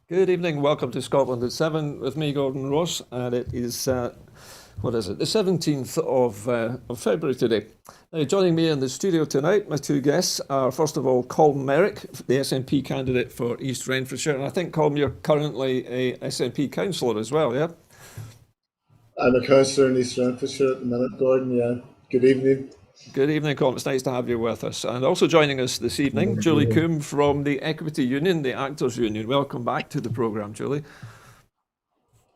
Good evening, welcome to Scotland at 7 with me, Gordon Ross, and it is, the 17th of February today. Now, joining me in the studio tonight, my two guests are, first of all, Colm Merrick, the SNP candidate for East Renfrewshire, and I think, Colm, you're currently a SNP councillor as well, yeah? I'm a councillor in East Renfrewshire at the minute, Gordon. Yeah. Good evening. Good evening, Colm. It's nice to have you with us. And also joining us this evening, Julie Coombe from the Equity Union, the Actors Union. Welcome back to the programme, Julie.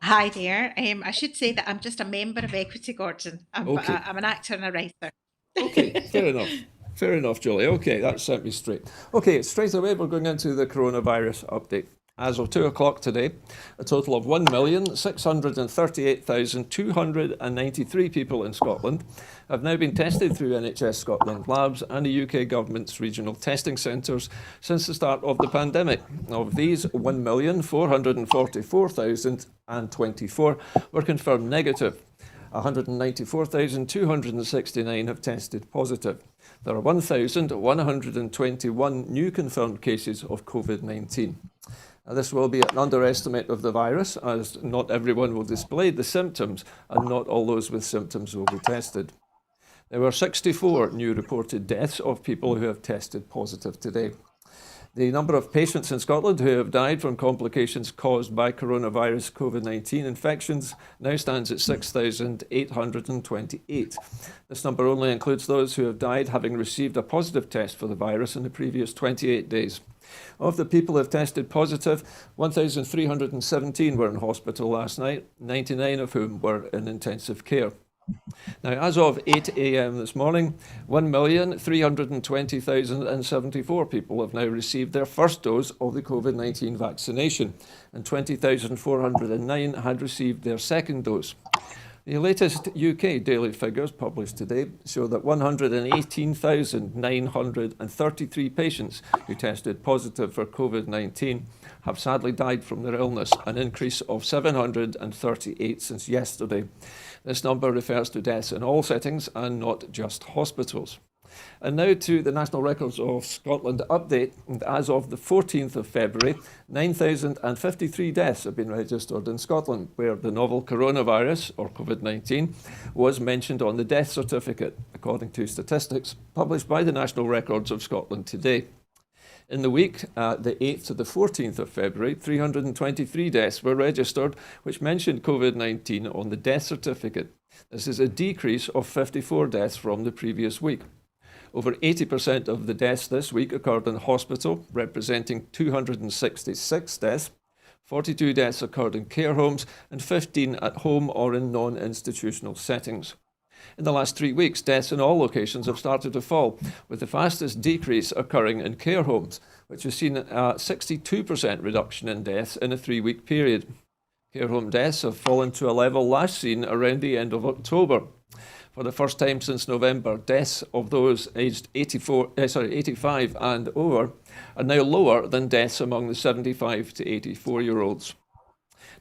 Hi there. I should say that I'm just a member of Equity, Gordon. Okay. I'm an actor and a writer. Okay, fair enough. Fair enough, Julie. Okay, that set me straight. Okay, straight away we're going into the coronavirus update. As of 2 o'clock today, a total of 1,638,293 people in Scotland have now been tested through NHS Scotland labs and the UK Government's regional testing centres since the start of the pandemic. Of these, 1,444,024 were confirmed negative. 194,269 have tested positive. There are 1,121 new confirmed cases of COVID-19. This will be an underestimate of the virus, as not everyone will display the symptoms and not all those with symptoms will be tested. There were 64 new reported deaths of people who have tested positive today. The number of patients in Scotland who have died from complications caused by coronavirus COVID-19 infections now stands at 6,828. This number only includes those who have died having received a positive test for the virus in the previous 28 days. Of the people who have tested positive, 1,317 were in hospital last night, 99 of whom were in intensive care. Now, as of 8 a.m. this morning, 1,320,074 people have now received their first dose of the COVID-19 vaccination, and 20,409 had received their second dose. The latest UK daily figures published today show that 118,933 patients who tested positive for COVID-19 have sadly died from their illness, an increase of 738 since yesterday. This number refers to deaths in all settings and not just hospitals. And now to the National Records of Scotland update. And as of the 14th of February, 9,053 deaths have been registered in Scotland, where the novel coronavirus, or COVID-19, was mentioned on the death certificate, according to statistics published by the National Records of Scotland today. In the week, the 8th to the 14th of February, 323 deaths were registered, which mentioned COVID-19 on the death certificate. This is a decrease of 54 deaths from the previous week. Over 80% of the deaths this week occurred in hospital, representing 266 deaths. 42 deaths occurred in care homes and 15 at home or in non-institutional settings. In the last 3 weeks, deaths in all locations have started to fall, with the fastest decrease occurring in care homes, which has seen a 62% reduction in deaths in a 3-week period. Care home deaths have fallen to a level last seen around the end of October. For the first time since November, deaths of those aged 85 and over are now lower than deaths among the 75 to 84-year-olds.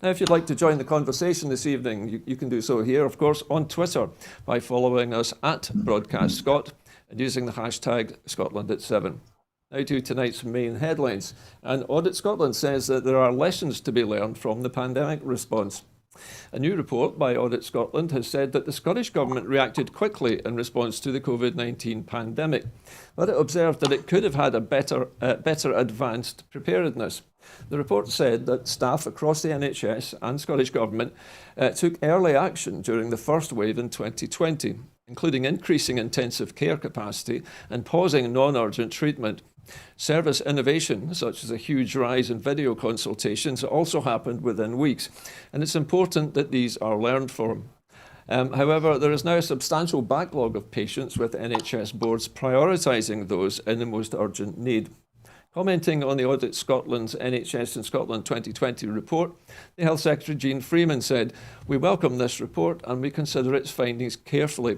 Now, if you'd like to join the conversation this evening, you can do so here, of course, on Twitter by following us at Broadcast Scot and using the hashtag Scotland at 7. Now to tonight's main headlines. And Audit Scotland says that there are lessons to be learned from the pandemic response. A new report by Audit Scotland has said that the Scottish Government reacted quickly in response to the COVID-19 pandemic, but it observed that it could have had a better advanced preparedness. The report said that staff across the NHS and Scottish Government took early action during the first wave in 2020, including increasing intensive care capacity and pausing non-urgent treatment. Service innovation, such as a huge rise in video consultations, also happened within weeks, and it's important that these are learned from. However, there is now a substantial backlog of patients, with NHS boards prioritising those in the most urgent need. Commenting on the Audit Scotland's NHS in Scotland 2020 report, the Health Secretary Jean Freeman said, "We welcome this report and we consider its findings carefully.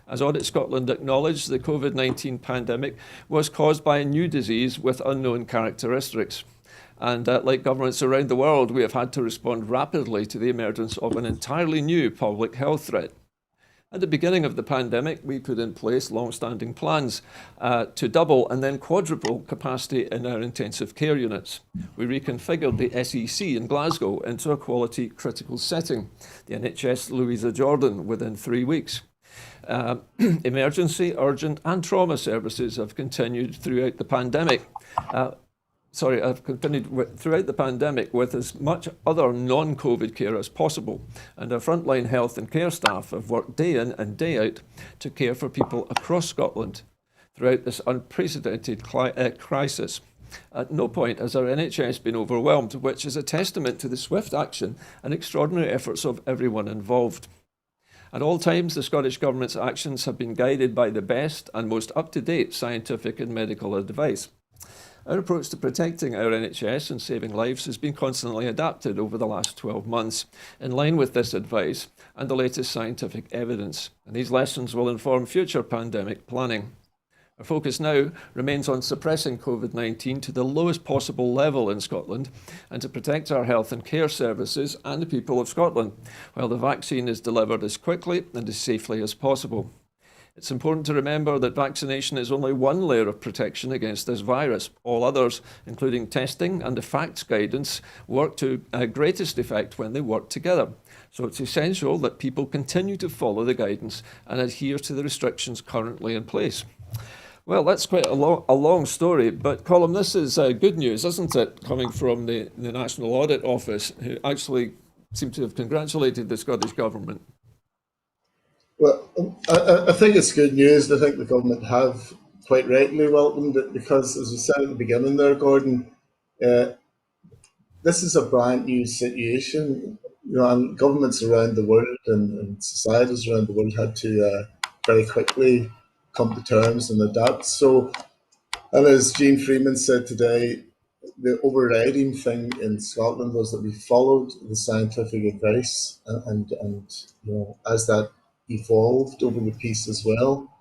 As Audit Scotland acknowledged, the COVID-19 pandemic was caused by a new disease with unknown characteristics. And like governments around the world, we have had to respond rapidly to the emergence of an entirely new public health threat." At the beginning of the pandemic, we put in place long-standing plans to double and then quadruple capacity in our intensive care units. We reconfigured the SEC in Glasgow into a quality critical setting, the NHS Louisa Jordan, within 3 weeks. Emergency, urgent and trauma services have continued throughout the pandemic. Throughout the pandemic with as much other non-COVID care as possible, and our frontline health and care staff have worked day in and day out to care for people across Scotland throughout this unprecedented crisis. At no point has our NHS been overwhelmed, which is a testament to the swift action and extraordinary efforts of everyone involved. At all times, the Scottish Government's actions have been guided by the best and most up-to-date scientific and medical advice. Our approach to protecting our NHS and saving lives has been constantly adapted over the last 12 months, in line with this advice and the latest scientific evidence. And these lessons will inform future pandemic planning. Our focus now remains on suppressing COVID-19 to the lowest possible level in Scotland and to protect our health and care services and the people of Scotland, while the vaccine is delivered as quickly and as safely as possible. It's important to remember that vaccination is only one layer of protection against this virus. All others, including testing and the facts guidance, work to greatest effect when they work together. So it's essential that people continue to follow the guidance and adhere to the restrictions currently in place. Well, that's quite a long story, but Colm, this is good news, isn't it, coming from the National Audit Office, who actually seem to have congratulated the Scottish Government. Well, I think it's good news. I think the government have quite rightly welcomed it because, as we said at the beginning there, Gordon, this is a brand new situation. And governments around the world and societies around the world had to very quickly come to terms and adapt. So, and as Jean Freeman said today, the overriding thing in Scotland was that we followed the scientific advice, and as that evolved over the piece as well.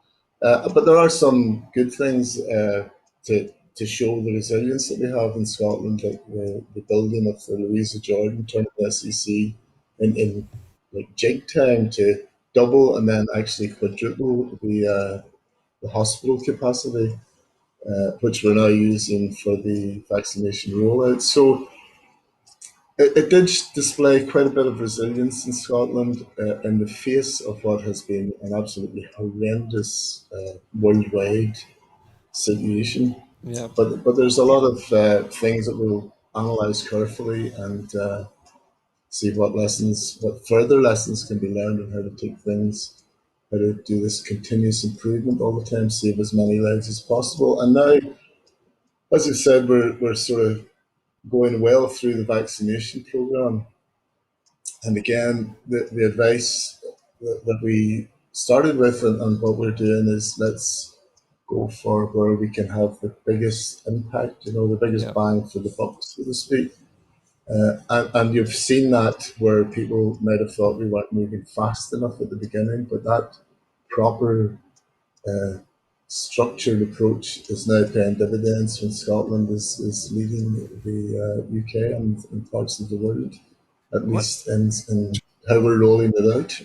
But there are some good things to show the resilience that we have in Scotland, like the building of the Louisa Jordan, turning the SEC in like jig time to double and then actually quadruple the hospital capacity, which we're now using for the vaccination rollout. So it did display quite a bit of resilience in Scotland in the face of what has been an absolutely horrendous worldwide situation. Yeah. But there's a lot of things that we'll analyse carefully and see what further lessons can be learned on how to take things, how to do this continuous improvement all the time, save as many lives as possible. And now, as you said, we're sort of going well through the vaccination programme. And again, the advice that we started with and what we're doing is let's go for where we can have the biggest impact, the biggest bang for the buck, so to speak. And you've seen that where people might have thought we weren't moving fast enough at the beginning, but that proper structured approach is now paying dividends when Scotland is leading the UK and parts of the world, at least in how we're rolling it out.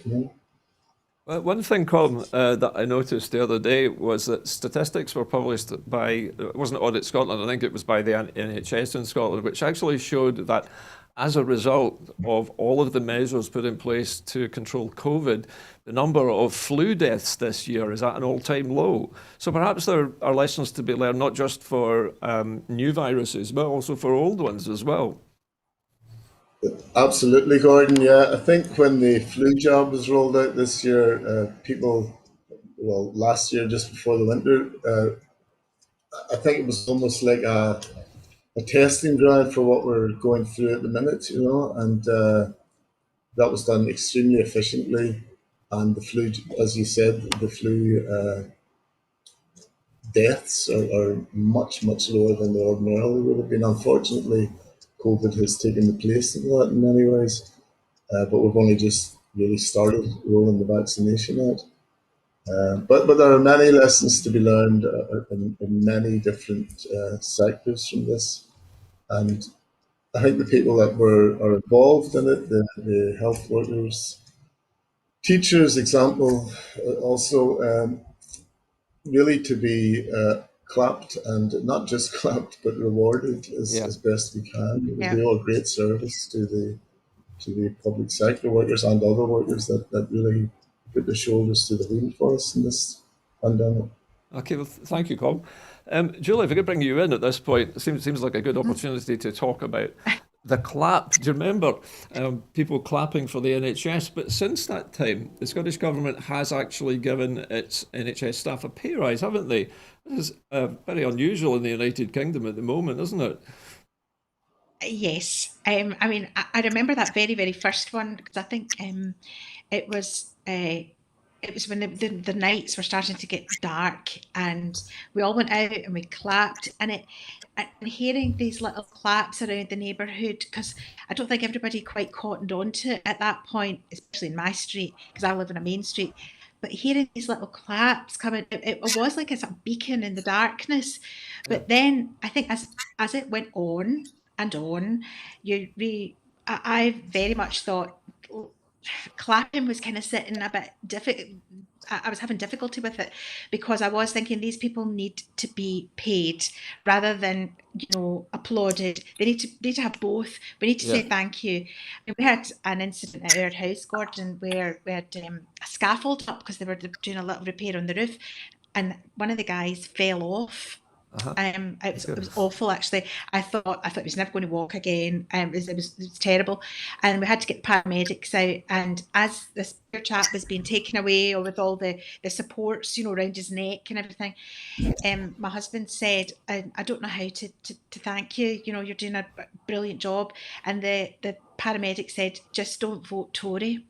Well, one thing, Colm, that I noticed the other day was that statistics were published by, it wasn't Audit Scotland, I think it was by the NHS in Scotland, which actually showed that as a result of all of the measures put in place to control COVID, the number of flu deaths this year is at an all-time low. So perhaps there are lessons to be learned, not just for new viruses, but also for old ones as well. Absolutely, Gordon. Yeah, I think when the flu jab was rolled out this year, last year, just before the winter, I think it was almost like a testing ground for what we're going through at the minute, and that was done extremely efficiently. And the flu, as you said, the flu deaths are much, much lower than they ordinarily would have been. Unfortunately, COVID has taken the place of that in many ways, but we've only just really started rolling the vaccination out. But there are many lessons to be learned in many different sectors from this. And I think the people that are involved in it, the health workers, teachers' example also really to be clapped, and not just clapped but rewarded as best we can. Yeah. They owe a great service to the public sector workers and other workers that really put their shoulders to the wheel for us in this pandemic. Okay, well, thank you, Colm. Julie, if I could bring you in at this point, it seems like a good opportunity to talk about the clap. Do you remember people clapping for the NHS? But since that time, the Scottish Government has actually given its NHS staff a pay rise, haven't they? This is very unusual in the United Kingdom at the moment, isn't it? Yes. I mean, I remember that very, very first one because I think it was when the nights were starting to get dark and we all went out and we clapped and hearing these little claps around the neighbourhood, because I don't think everybody quite cottoned on to it at that point, especially in my street because I live in a main street. But hearing these little claps coming, it was like a sort of beacon in the darkness. Yeah. But then I think as it went on and on, I very much thought clapping was kind of sitting a bit difficult. I was having difficulty with it because I was thinking these people need to be paid rather than applauded. They need to have both. We need to say thank you. And we had an incident at our house, Gordon, where we had a scaffold up because they were doing a little repair on the roof, and one of the guys fell off. It was awful actually. I thought he was never going to walk again. It was terrible, and we had to get paramedics out. And as this poor chap was being taken away, or with all the supports, around his neck and everything, my husband said, "I don't know how to thank you. You're doing a brilliant job." And the paramedic said, "Just don't vote Tory."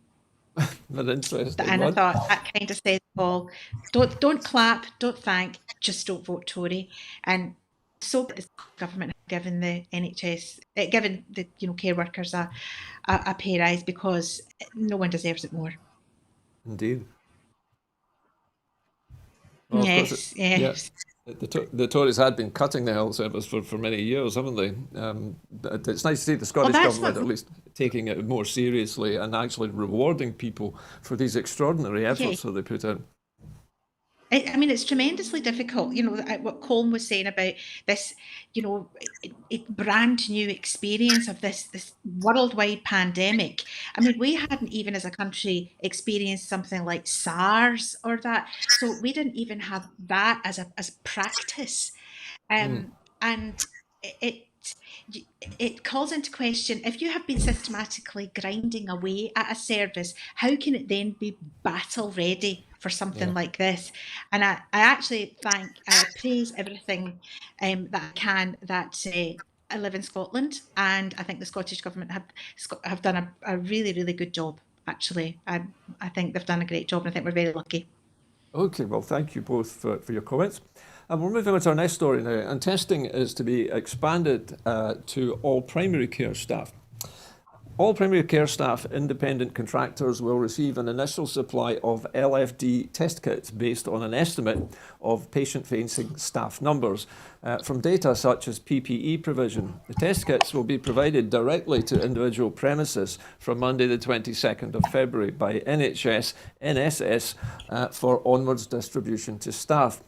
An interesting And I one. thought that kind of says it all. Don't clap, don't thank, just don't vote Tory. And so the government have given the NHS, given the care workers a pay rise because no one deserves it more. Indeed. Well, of course, Yes. the Tories had been cutting the health service for many years, haven't they? But it's nice to see the Scottish Government at least taking it more seriously and actually rewarding people for these extraordinary efforts that they put in. I mean, it's tremendously difficult. What Colm was saying about this, brand new experience of this worldwide pandemic. I mean, we hadn't even as a country experienced something like SARS or that, so we didn't even have that as practice, and it calls into question, if you have been systematically grinding away at a service, how can it then be battle ready for something like this? And I actually praise everything that I can that I live in Scotland, and I think the Scottish Government have done a really, really good job. Actually, I think they've done a great job, and I think we're very lucky. Okay, well, thank you both for your comments. And we're moving on to our next story now. And testing is to be expanded to all primary care staff. All primary care staff, independent contractors, will receive an initial supply of LFD test kits based on an estimate of patient-facing staff numbers from data such as PPE provision. The test kits will be provided directly to individual premises from Monday the 22nd of February by NHS, NSS for onwards distribution to staff.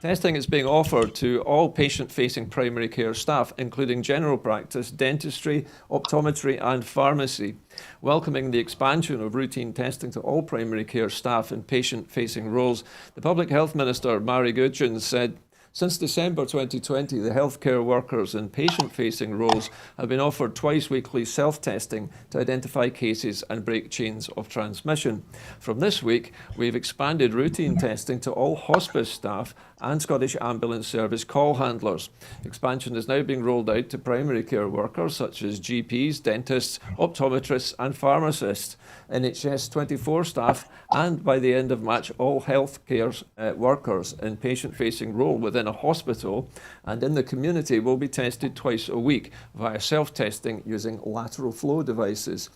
Testing is being offered to all patient-facing primary care staff, including general practice, dentistry, optometry and pharmacy. Welcoming the expansion of routine testing to all primary care staff in patient-facing roles, the Public Health Minister, Merrick, said, since December 2020, the healthcare workers in patient-facing roles have been offered twice weekly self-testing to identify cases and break chains of transmission. From this week, we've expanded routine testing to all hospice staff and Scottish Ambulance Service call handlers. Expansion is now being rolled out to primary care workers such as GPs, dentists, optometrists and pharmacists, NHS 24 staff, and by the end of March, all healthcare workers in patient-facing role within a hospital and in the community will be tested twice a week via self-testing using lateral flow devices.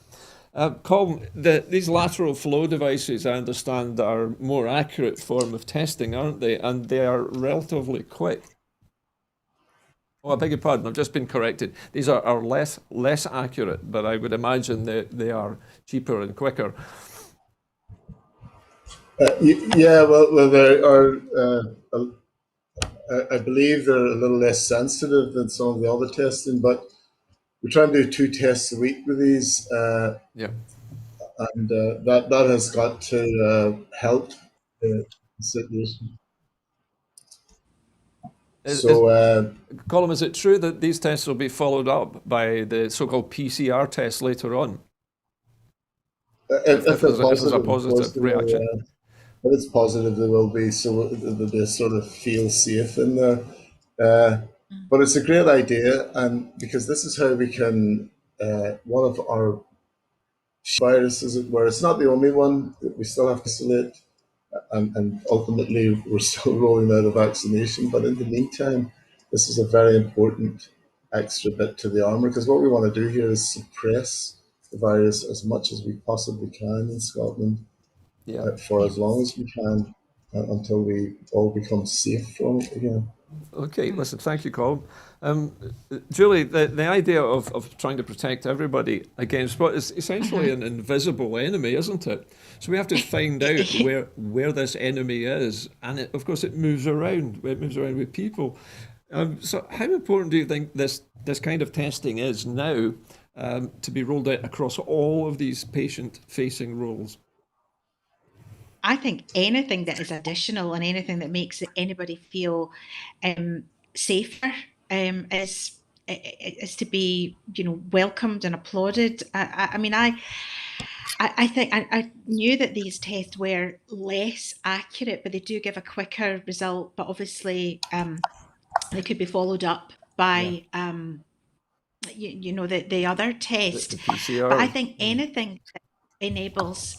Colm, these lateral flow devices, I understand, are more accurate form of testing, aren't they? And they are relatively quick. Oh, I beg your pardon, I've just been corrected. These are less accurate, but I would imagine they are cheaper and quicker. Yeah, well, there are. I believe they're a little less sensitive than some of the other testing, but we try and do 2 tests a week with these, Yeah. and that has got to help the situation. Is, So Colm, is it true that these tests will be followed up by the so-called PCR test later on if they're if there's a positive, of course positive they will. reaction? If it's positive, they will be, so that they sort of feel safe in there. Uh, but it's a great idea, and because this is how we can. One of our viruses, where it's not the only one that we still have to isolate, and ultimately we're still rolling out a vaccination. But in the meantime, this is a very important extra bit to the armour, because what we want to do here is suppress the virus as much as we possibly can in Scotland, Yeah. for Yeah. as long as we can, until we all become safe from it again. Okay, listen, thank you, Colm. Julie, the idea of trying to protect everybody against what is essentially an invisible enemy, isn't it? So we have to find out where this enemy is, and of course it moves around. It moves around with people. So how important do you think this kind of testing is now, to be rolled out across all of these patient-facing roles? I think anything that is additional and anything that makes anybody feel safer is to be, welcomed and applauded. I mean, I think I knew that these tests were less accurate, but they do give a quicker result. But obviously, they could be followed up Yeah, by the other test. the But I PCR. think anything that enables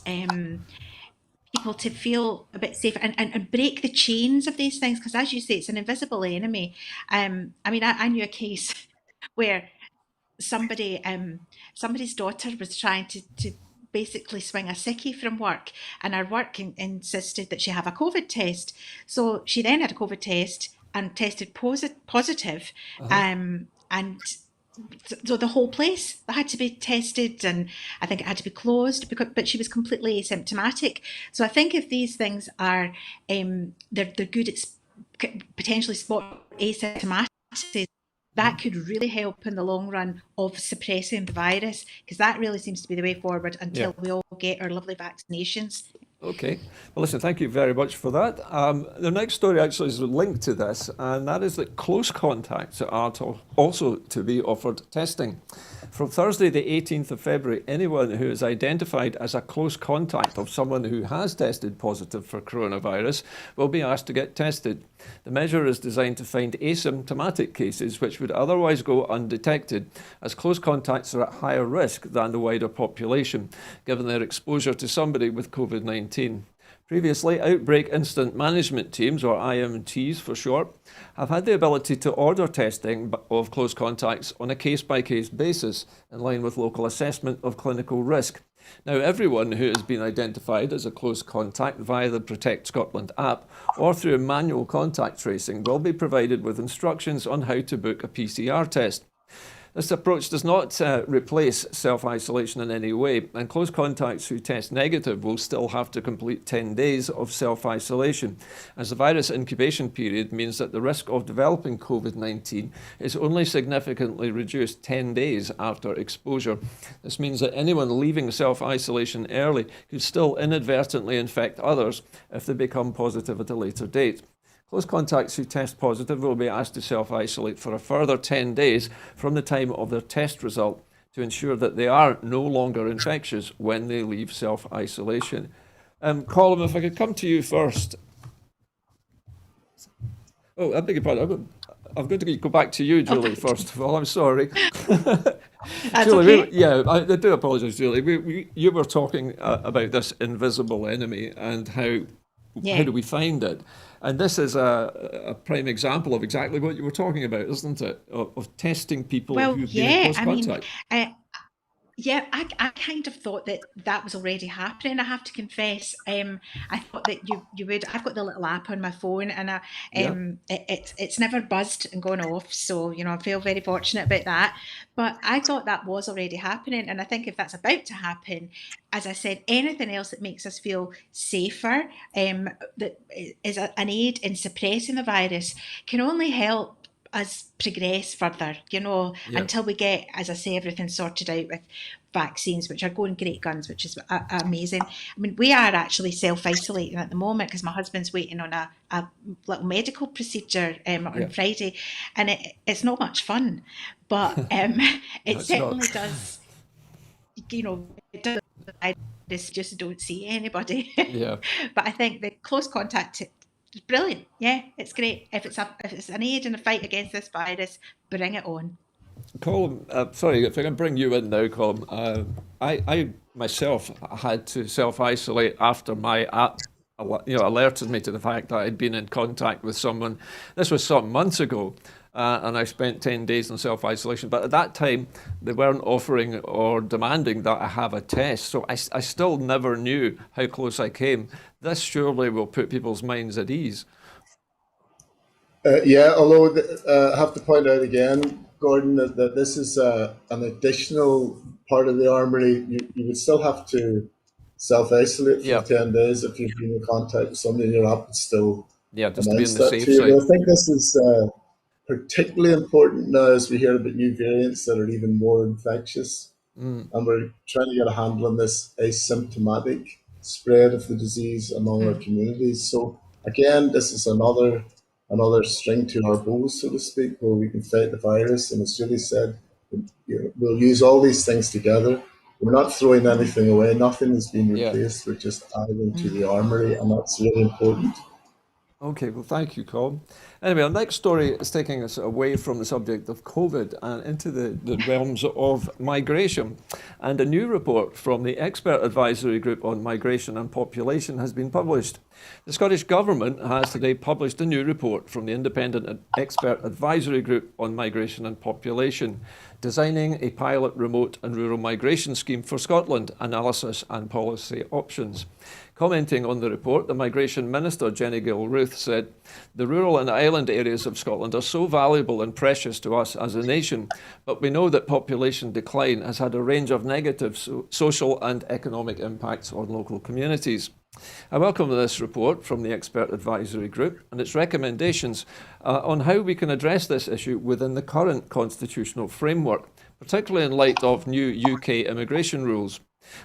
people to feel a bit safer and break the chains of these things, because as you say, it's an invisible enemy. I mean, I knew a case where somebody's daughter was trying to basically swing a sickie from work, and her work insisted that she have a COVID test. So she then had a COVID test and tested positive, Uh-huh. and so the whole place had to be tested, and I think it had to be closed, but she was completely asymptomatic. So I think if these things are they're good at potentially spot asymptomatic, that could really help in the long run of suppressing the virus, because that really seems to be the way forward Yeah. until we all get our lovely vaccinations. Okay. Well, listen, thank you very much for that. The next story actually is linked to this, and that is that close contacts are also to be offered testing. From Thursday, the 18th of February, anyone who is identified as a close contact of someone who has tested positive for coronavirus will be asked to get tested. The measure is designed to find asymptomatic cases which would otherwise go undetected, as close contacts are at higher risk than the wider population, given their exposure to somebody with COVID-19. Previously, outbreak incident management teams, or IMTs for short, have had the ability to order testing of close contacts on a case-by-case basis, in line with local assessment of clinical risk. Now, everyone who has been identified as a close contact via the Protect Scotland app or through manual contact tracing will be provided with instructions on how to book a PCR test. This approach does not replace self-isolation in any way, and close contacts who test negative will still have to complete 10 days of self-isolation, as the virus incubation period means that the risk of developing COVID-19 is only significantly reduced 10 days after exposure. This means that anyone leaving self-isolation early could still inadvertently infect others if they become positive at a later date. Close contacts who test positive will be asked to self-isolate for a further 10 days from the time of their test result to ensure that they are no longer infectious when they leave self-isolation. Colm, if I could come to you first. Oh, I beg your pardon. I'm going to go back to you, Julie, first of all. I'm sorry. That's Julie, okay. I do apologise, Julie. You were talking about this invisible enemy and how Yeah. do we find it? And this is a prime example of exactly what you were talking about, isn't it? Of testing people Well, who've been in yeah. close I mean, contact. uh, Yeah, I kind of thought that that was already happening. I have to confess. I thought that you would. I've got the little app on my phone, and Yeah. it's never buzzed and gone off. So I feel very fortunate about that. But I thought that was already happening, and I think if that's about to happen, as I said, anything else that makes us feel safer, that is an aid in suppressing the virus, can only help us progress further, Yeah. until we get, as I say, everything sorted out with vaccines, which are going great guns, which is amazing. I mean, we are actually self-isolating at the moment because my husband's waiting on a little medical procedure on Yeah. Friday, and it's not much fun, but No, it it's not. certainly does, it does. I just don't see anybody. Yeah. But I think the close contact is brilliant. Yeah, it's great. If it's an aid in the fight against this virus, bring it on. Colm, sorry, if I can bring you in now, Colm. I myself had to self-isolate after my app, alerted me to the fact that I'd been in contact with someone. This was some months ago, and I spent 10 days in self-isolation. But at that time, they weren't offering or demanding that I have a test. So I still never knew how close I came. This surely will put people's minds at ease. Yeah, although I have to point out again, Gordon, that this is an additional part of the armory. You would still have to self-isolate for Yeah, 10 days if you've been in contact with somebody. Your app would still yeah, just to be on announce the that to safe you. side. But I think this is particularly important now as we hear about new variants that are even more infectious. Mm, And we're trying to get a handle on this asymptomatic spread of the disease among our Mm. communities. So again, this is another string to our bow, so to speak, where we can fight the virus. And as Julie said, we'll use all these things together. We're not throwing anything away. Nothing is being yeah. replaced. We're just adding to Mm. the armory, and that's really important. Okay, well, thank you, Colm. Anyway, our next story is taking us away from the subject of COVID and into the realms of migration. And a new report from the Expert Advisory Group on Migration and Population has been published. The Scottish Government has today published a new report from the Independent Expert Advisory Group on Migration and Population, designing a pilot remote and rural migration scheme for Scotland, analysis and policy options. Commenting on the report, the Migration Minister, Jenny Gilruth, said, "The rural and island areas of Scotland are so valuable and precious to us as a nation, but we know that population decline has had a range of negative social and economic impacts on local communities." I welcome this report from the Expert Advisory Group and its recommendations on how we can address this issue within the current constitutional framework, particularly in light of new UK immigration rules.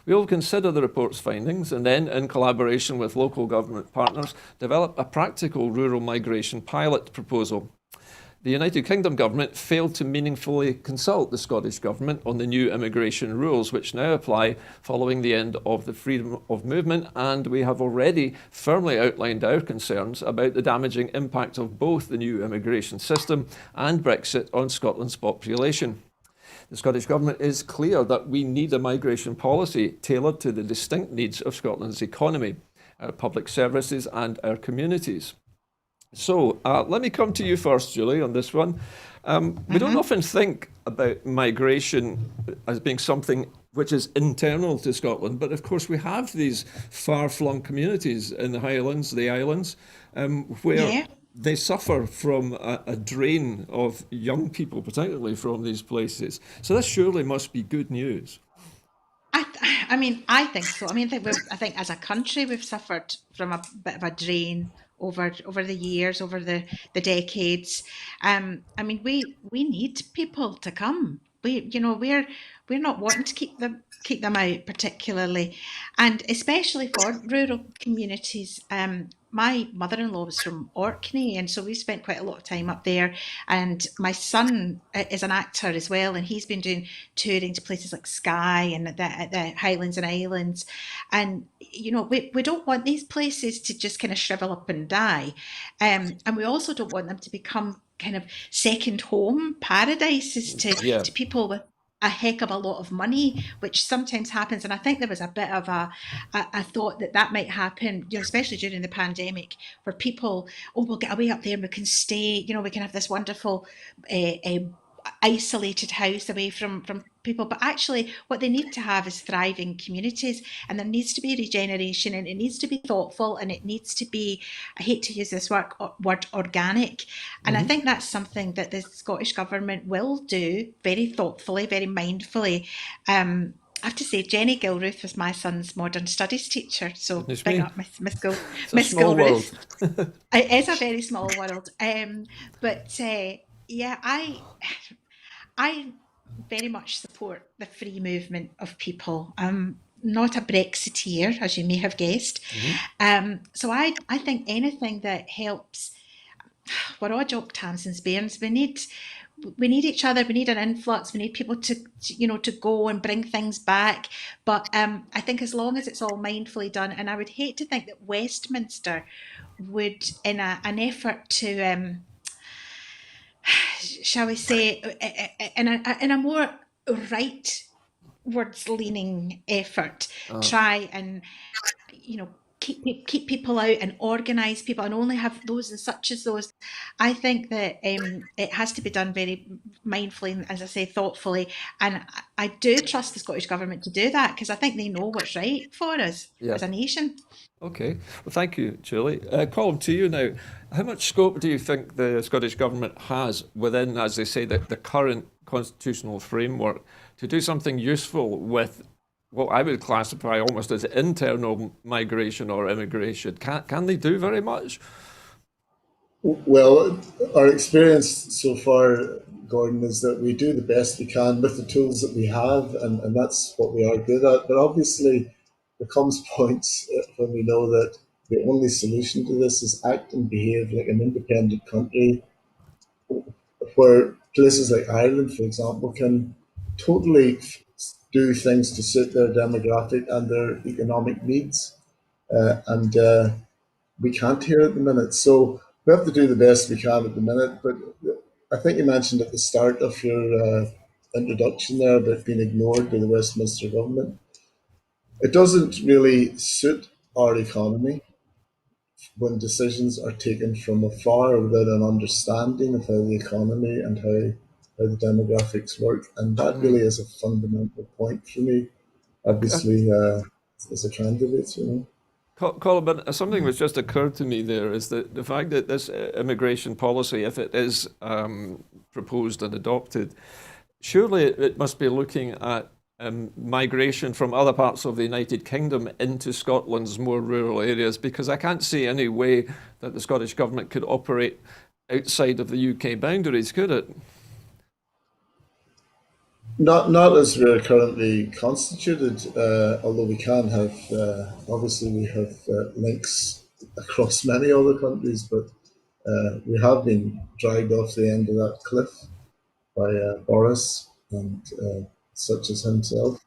We will consider the report's findings and then, in collaboration with local government partners, develop a practical rural migration pilot proposal. The United Kingdom government failed to meaningfully consult the Scottish government on the new immigration rules, which now apply following the end of the freedom of movement, and we have already firmly outlined our concerns about the damaging impact of both the new immigration system and Brexit on Scotland's population. The Scottish Government is clear that we need a migration policy tailored to the distinct needs of Scotland's economy, our public services and our communities. So let me come to you first, Julie, on this one. We don't often think about migration as being something which is internal to Scotland, but of course we have these far-flung communities in the Highlands, the islands, where Yeah. they suffer from a drain of young people, particularly from these places. So this surely must be good news. I mean, I think so. I mean, I think as a country we've suffered from a bit of a drain over the years, over the decades. I mean, we need people to come. We're not wanting to keep them out particularly, and especially for rural communities. My mother-in-law was from Orkney, and so we spent quite a lot of time up there. And my son is an actor as well, and he's been doing touring to places like Skye and the Highlands and Islands. And we don't want these places to just kind of shrivel up and die, and we also don't want them to become kind of second home paradises Yeah, to people with a heck of a lot of money, which sometimes happens. And I think there was a bit of a thought that might happen, especially during the pandemic, where people, oh, we'll get away up there and we can stay, we can have this wonderful uh, uh, isolated house away from people, but actually what they need to have is thriving communities, and there needs to be regeneration, and it needs to be thoughtful, and it needs to be, I hate to use this word organic, and I think that's something that the Scottish Government will do very thoughtfully, very mindfully. I have to say, Jenny Gilruth was my son's modern studies teacher, so Goodness big me. up Miss It's a small Gilruth. world. It is a very small world, but yeah, I very much support the free movement of people. I'm not a Brexiteer, as you may have guessed. So I think anything that helps, we're all jock Tamson's bairns. We need each other. We need an influx. We need people to go and bring things back. But I think as long as it's all mindfully done, and I would hate to think that Westminster would, in an effort to, shall we say, in a more rightwards leaning effort, try and keep people out and organise people and only have those and such as those. I think that it has to be done very mindfully and, as I say, thoughtfully. And I do trust the Scottish Government to do that, because I think they know what's right for us Yeah. as a nation. Okay. Well, thank you, Julie. Colm, to you now. How much scope do you think the Scottish Government has within, as they say, the current constitutional framework to do something useful with what I would classify almost as internal migration or immigration? Can they do very much? Well, our experience so far, Gordon, is that we do the best we can with the tools that we have, and that's what we are good at. But obviously, there comes points when we know that the only solution to this is act and behave like an independent country, where places like Ireland, for example, can totally do things to suit their demographic and their economic needs. And we can't here at the minute. So we have to do the best we can at the minute. But I think you mentioned at the start of your introduction there about being ignored by the Westminster government. It doesn't really suit our economy when decisions are taken from afar without an understanding of how the economy and how the demographics work. And that really is a fundamental point for me, obviously, as a candidate, you know. Colm, but something which just occurred to me there is that the fact that this immigration policy, if it is proposed and adopted, surely it must be looking at migration from other parts of the United Kingdom into Scotland's more rural areas, because I can't see any way that the Scottish Government could operate outside of the UK boundaries, could it? Not as we're currently constituted, although we can have, obviously we have links across many other countries, but we have been dragged off the end of that cliff by Boris and such as himself.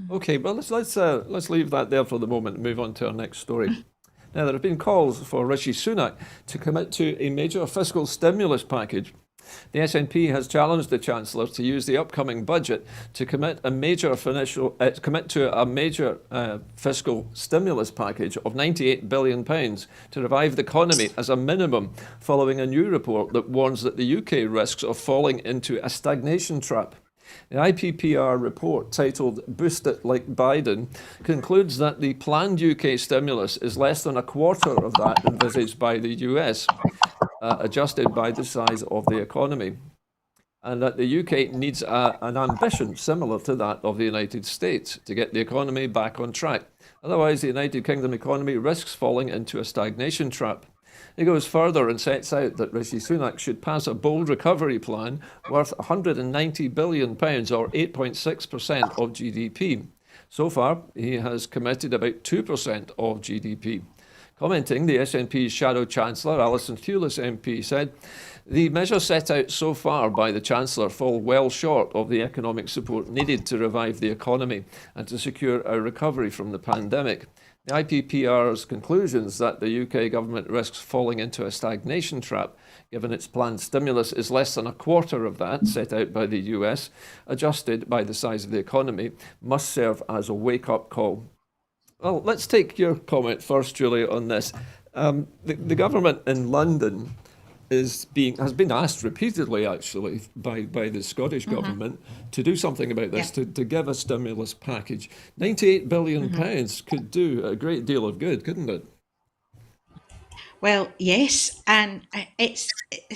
Okay, well let's leave that there for the moment and move on to our next story. Now, there have been calls for Rishi Sunak to commit to a major fiscal stimulus package. The SNP has challenged the Chancellor to use the upcoming budget to commit to a major fiscal stimulus package of £98 billion to revive the economy as a minimum, following a new report that warns that the UK risks of falling into a stagnation trap. The IPPR report, titled Boost It Like Biden, concludes that the planned UK stimulus is less than a quarter of that envisaged by the US, adjusted by the size of the economy, and that the UK needs an ambition similar to that of the United States to get the economy back on track. Otherwise, the United Kingdom economy risks falling into a stagnation trap. He goes further and sets out that Rishi Sunak should pass a bold recovery plan worth £190 billion, or 8.6% of GDP. So far, he has committed about 2% of GDP. Commenting, the SNP's Shadow Chancellor, Alison Thewlis MP, said, "The measures set out so far by the Chancellor fall well short of the economic support needed to revive the economy and to secure a recovery from the pandemic." The IPPR's conclusions that the UK government risks falling into a stagnation trap, given its planned stimulus is less than a quarter of that set out by the US, adjusted by the size of the economy, must serve as a wake-up call. Well, let's take your comment first, Julie, on this. The government in London has been asked repeatedly, actually, by the Scottish government to do something about this, to give a stimulus package. £98 billion could do a great deal of good, couldn't it? Well, yes, and it's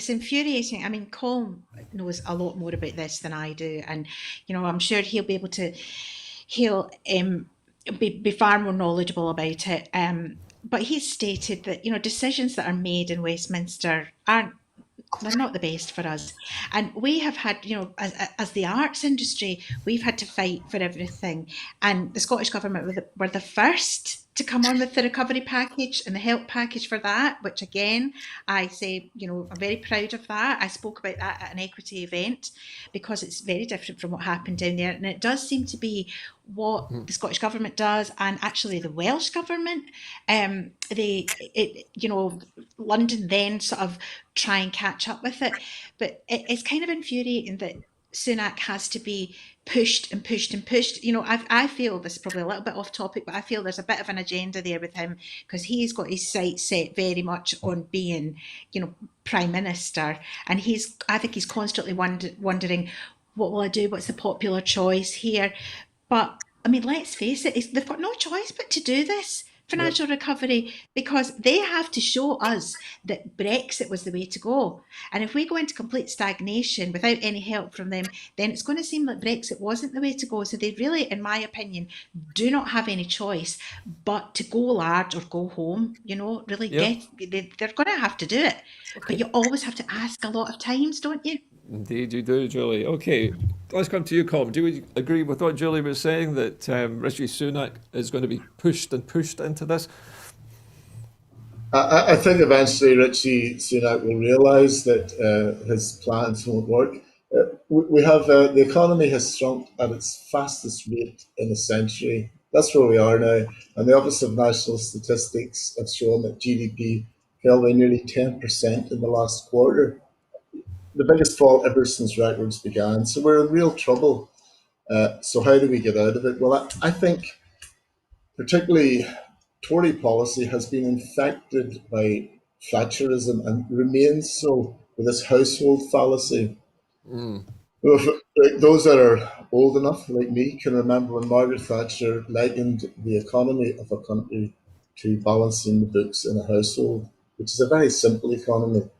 infuriating. I mean, Colm knows a lot more about this than I do, and I'm sure he'll be able to he'll be far more knowledgeable about it. But he's stated that decisions that are made in Westminster aren't they're not the best for us. And we have had, as the arts industry, we've had to fight for everything. And the Scottish Government were the first to come on with the recovery package and the help package for that, which again, I say, I'm very proud of that. I spoke about that at an equity event because it's very different from what happened down there. And it does seem to be what the Scottish Government does, and actually the Welsh Government. London then sort of try and catch up with it. But it's kind of infuriating that Sunak has to be pushed and pushed and pushed. I feel this is probably a little bit off topic, but I feel there's a bit of an agenda there with him because he's got his sights set very much on being, Prime Minister. And I think he's constantly wondering, what will I do? What's the popular choice here? But I mean, let's face it, they've got no choice but to do this financial recovery because they have to show us that Brexit was the way to go. And if we go into complete stagnation without any help from them, then it's going to seem like Brexit wasn't the way to go. So they really, in my opinion, do not have any choice but to go large or go home, really they're going to have to do it. Okay. But you always have to ask a lot of times, don't you? Indeed you do, Julie. Okay, let's come to you, Colm. Do you agree with what Julie was saying, that Rishi Sunak is going to be pushed into this? I think eventually Rishi Sunak will realise that his plans won't work. We have the economy has shrunk at its fastest rate in a century. That's where we are now. And the Office of National Statistics have shown that GDP fell by nearly 10% in the last quarter. The biggest fall ever since records began. So we're in real trouble. So how do we get out of it? Well, I think particularly Tory policy has been infected by Thatcherism and remains so with this household fallacy. Those that are old enough, like me, can remember when Margaret Thatcher likened the economy of a country to balancing the books in a household, which is a very simple economy.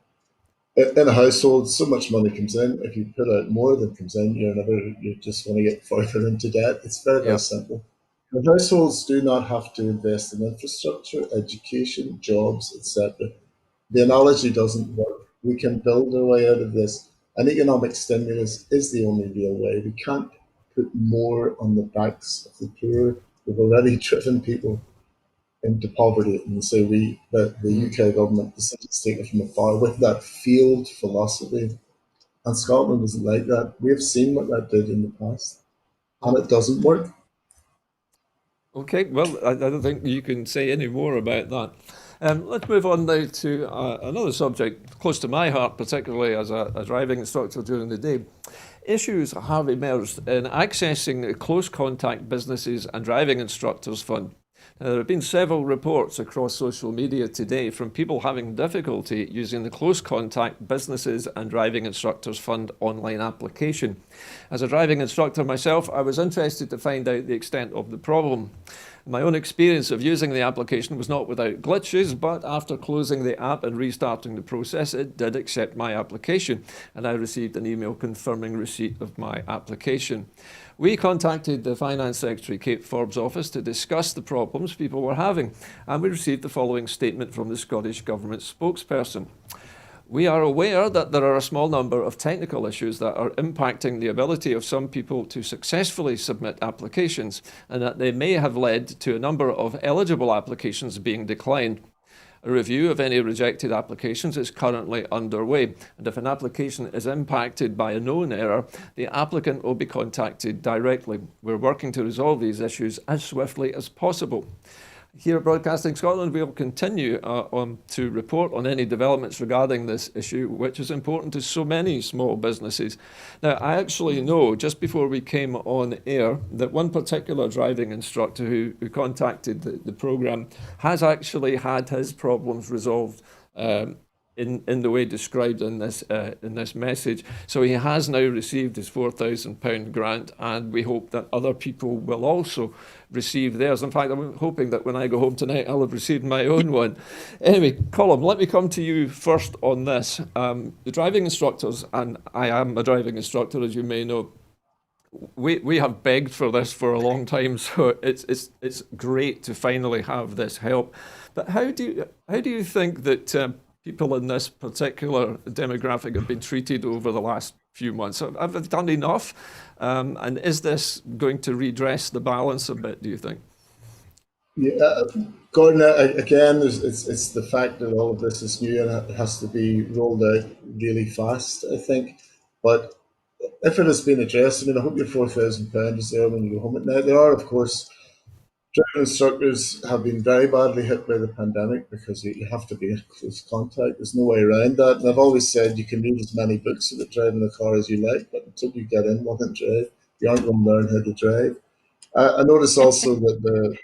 In a household, so much money comes in. If you put out more than comes in, you just want to get further into debt. It's very, very simple. The households do not have to invest in infrastructure, education, jobs, etc. The analogy doesn't work. We can build our way out of this. And economic stimulus is the only real way. We can't put more on the backs of the poor. We've already driven people into poverty, and so the UK government decided to take it from afar with that field philosophy. And Scotland isn't like that. We've seen what that did in the past, and it doesn't work. Okay, well, I don't think you can say any more about that. Let's move on now to another subject close to my heart, particularly as a driving instructor during the day. Issues have emerged in accessing close contact businesses and driving instructors fund. Now, there have been several reports across social media today from people having difficulty using the Close Contact Businesses and Driving Instructors Fund online application. As a driving instructor myself, I was interested to find out the extent of the problem. My own experience of using the application was not without glitches, but after closing the app and restarting the process, it did accept my application, and I received an email confirming receipt of my application. We contacted the Finance Secretary, Kate Forbes' office to discuss the problems people were having, and we received the following statement from the Scottish Government spokesperson. We are aware that there are a small number of technical issues that are impacting the ability of some people to successfully submit applications, and that they may have led to a number of eligible applications being declined. A review of any rejected applications is currently underway, and if an application is impacted by a known error, the applicant will be contacted directly. We're working to resolve these issues as swiftly as possible. Here at Broadcasting Scotland, we'll continue to report on any developments regarding this issue, which is important to so many small businesses. Now, I actually know, just before we came on air, that one particular driving instructor who contacted the programme has actually had his problems resolved in the way described in this message. So he has now received his £4,000 grant, and we hope that other people will also receive theirs. In fact, I'm hoping that when I go home tonight, I'll have received my own one. Anyway, Colm, let me come to you first on this. The driving instructors, and I am a driving instructor, as you may know, we have begged for this for a long time, so it's great to finally have this help. But how do you think that people in this particular demographic have been treated over the last few months? Have they done enough? And is this going to redress the balance a bit, do you think? Yeah, Gordon, again, it's the fact that all of this is new and it has to be rolled out really fast, I think. But if it has been addressed, I mean, I hope your £4,000 is there when you go home. Now, there are, of course, driving instructors have been very badly hit by the pandemic because you have to be in close contact. There's no way around that. And I've always said you can read as many books about driving a car as you like, but until you get in one and drive, you aren't going to learn how to drive. I notice also that the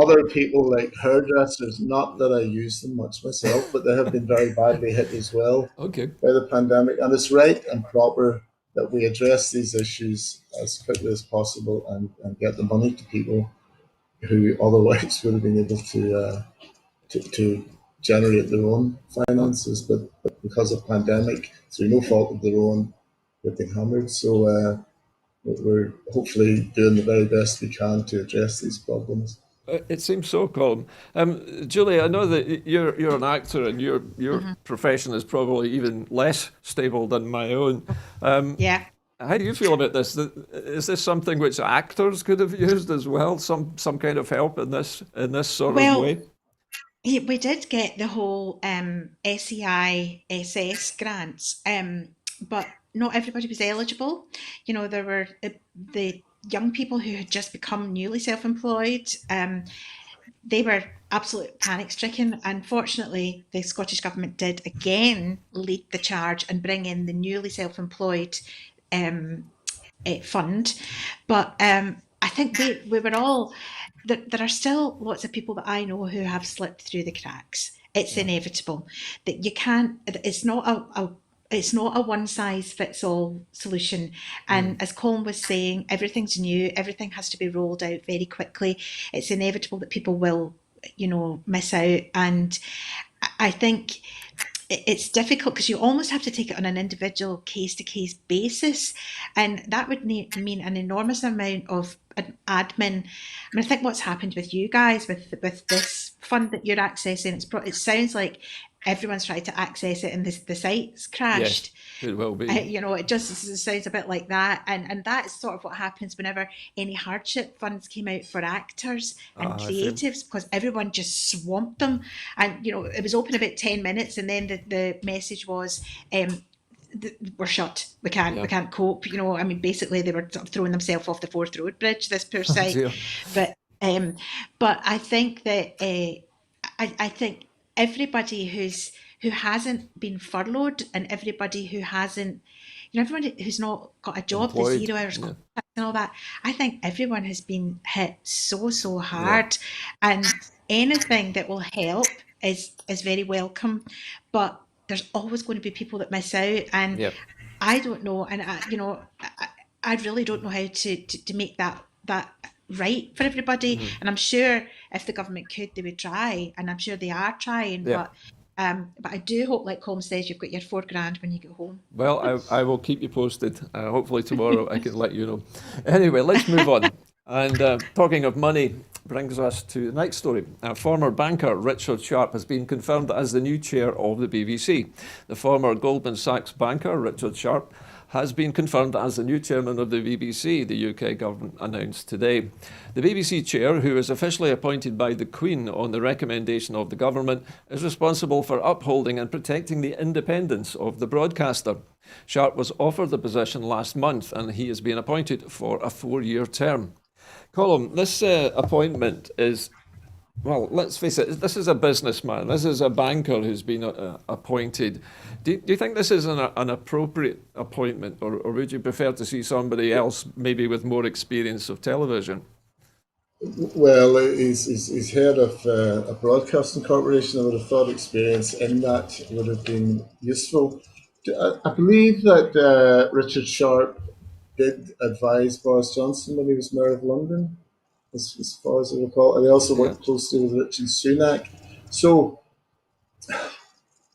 other people like hairdressers, not that I use them much myself, but they have been very badly hit as well Okay. by the pandemic. And it's right and proper that we address these issues as quickly as possible and get the money to people who otherwise would have been able to generate their own finances, but because of pandemic, through no fault of their own, they've been hammered. So we're hopefully doing the very best we can to address these problems. It seems so, Colm. Julie, I know that you're an actor, and your profession is probably even less stable than my own. Yeah. How do you feel about this? Is this something which actors could have used as well? Some kind of help in this sort of way? We did get the whole SEI SS grants, but not everybody was eligible. You know, there were the young people who had just become newly self-employed. They were absolute panic stricken. Unfortunately, the Scottish Government did again lead the charge and bring in the newly self-employed fund. But I think we were all, there are still lots of people that I know who have slipped through the cracks. It's inevitable that you can't, it's not a one size fits all solution. And as Colm was saying, everything's new, everything has to be rolled out very quickly. It's inevitable that people will, miss out. And I think it's difficult because you almost have to take it on an individual case to case basis. And that would mean an enormous amount of admin. I think what's happened with you guys, with this fund that you're accessing, it sounds like everyone's tried to access it and the site's crashed. Yes, it will be. It just sounds a bit like that. And that is sort of what happens whenever any hardship funds came out for actors and creatives, because everyone just swamped them. And, it was open about 10 minutes and then the message was, we're shut. We can't cope. Basically they were sort of throwing themselves off the Forth Road Bridge, this poor site. But I think that I think everybody who hasn't been furloughed and everybody who hasn't, everybody who's not got a job, the 0 hours contract and all that, I think everyone has been hit so hard. And anything that will help is very welcome. But there's always going to be people that miss out. And I don't know. And I really don't know how to make that right for everybody. And I'm sure if the government could, they would try, and I'm sure they are trying. But I do hope, like Colm says, you've got your £4,000 when you get home. Well, I will keep you posted. Hopefully tomorrow I can let you know. Anyway, let's move on. And talking of money brings us to the next story. Former banker Richard Sharp has been confirmed as the new chair of the BBC. The former Goldman Sachs banker Richard Sharp has been confirmed as the new chairman of the BBC, the UK government announced today. The BBC chair, who is officially appointed by the Queen on the recommendation of the government, is responsible for upholding and protecting the independence of the broadcaster. Sharp was offered the position last month and he has been appointed for a 4-year term. Colm, this appointment is, well, let's face it, this is a businessman. This is a banker who's been appointed. Do you think this is an appropriate appointment, or would you prefer to see somebody else, maybe with more experience of television? Well, he's head of a broadcasting corporation. I would have thought experience in that would have been useful. I believe that Richard Sharp did advise Boris Johnson when he was Mayor of London, as far as I recall. And he also Yeah. worked closely with Richard Sunak. So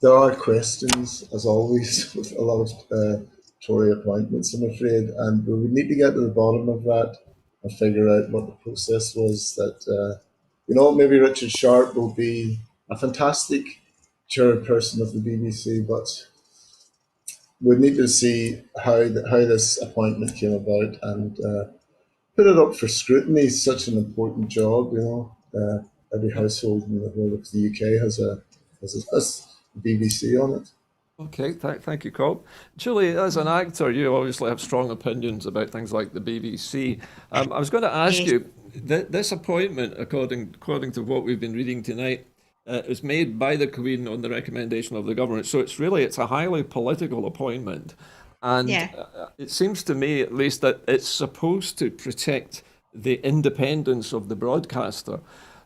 there are questions, as always, with a lot of Tory appointments, I'm afraid, and we would need to get to the bottom of that and figure out what the process was. Maybe Richard Sharp will be a fantastic chairperson of the BBC, but we need to see how this appointment came about and put it up for scrutiny. It's such an important job, every Yeah. household in the whole of the UK has a BBC on it. Okay, thank you, Colm. Julie, as an actor, you obviously have strong opinions about things like the BBC. I was going to ask Yes. you, this appointment, according to what we've been reading tonight, is made by the Queen on the recommendation of the government. So it's a highly political appointment, and Yeah. it seems to me, at least, that it's supposed to protect the independence of the broadcaster.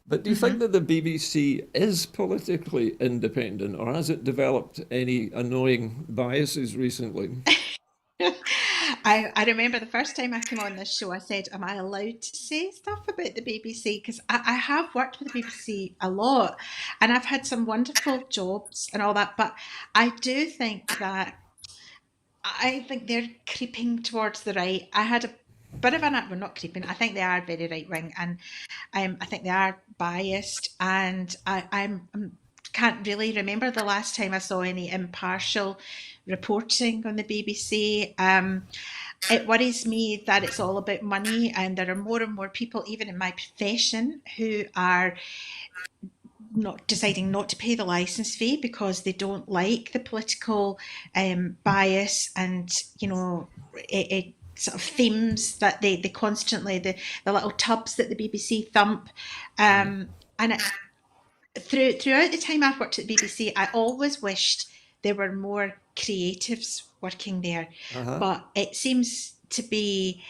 But do you think Hmm. that the BBC is politically independent, or has it developed any annoying biases recently? I remember the first time I came on this show, I said, am I allowed to say stuff about the BBC? Because I have worked with the BBC a lot and I've had some wonderful jobs and all that. But I do think that I think they're creeping towards the right. I had a bit of an, well, not creeping, I think they are very right wing and I think they are biased. And I'm can't really remember the last time I saw any impartial reporting on the BBC. It worries me that it's all about money, and there are more and more people, even in my profession, who are not deciding not to pay the license fee because they don't like the political bias and sort of themes that they constantly the little tubs that the BBC thump. And throughout the time I've worked at the BBC, I always wished there were more creatives working there, Uh-huh. but it seems to be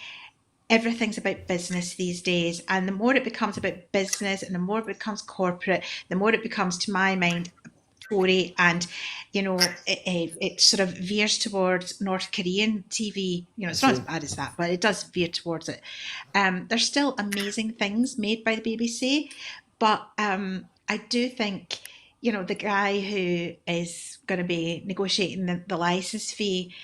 everything's about business these days. And the more it becomes about business and the more it becomes corporate, the more it becomes, to my mind, Tory. And, it sort of veers towards North Korean TV. I It's not as see. bad as that, but it does veer towards it. There's still amazing things made by the BBC, but I do think, the guy who is going to be negotiating the license fee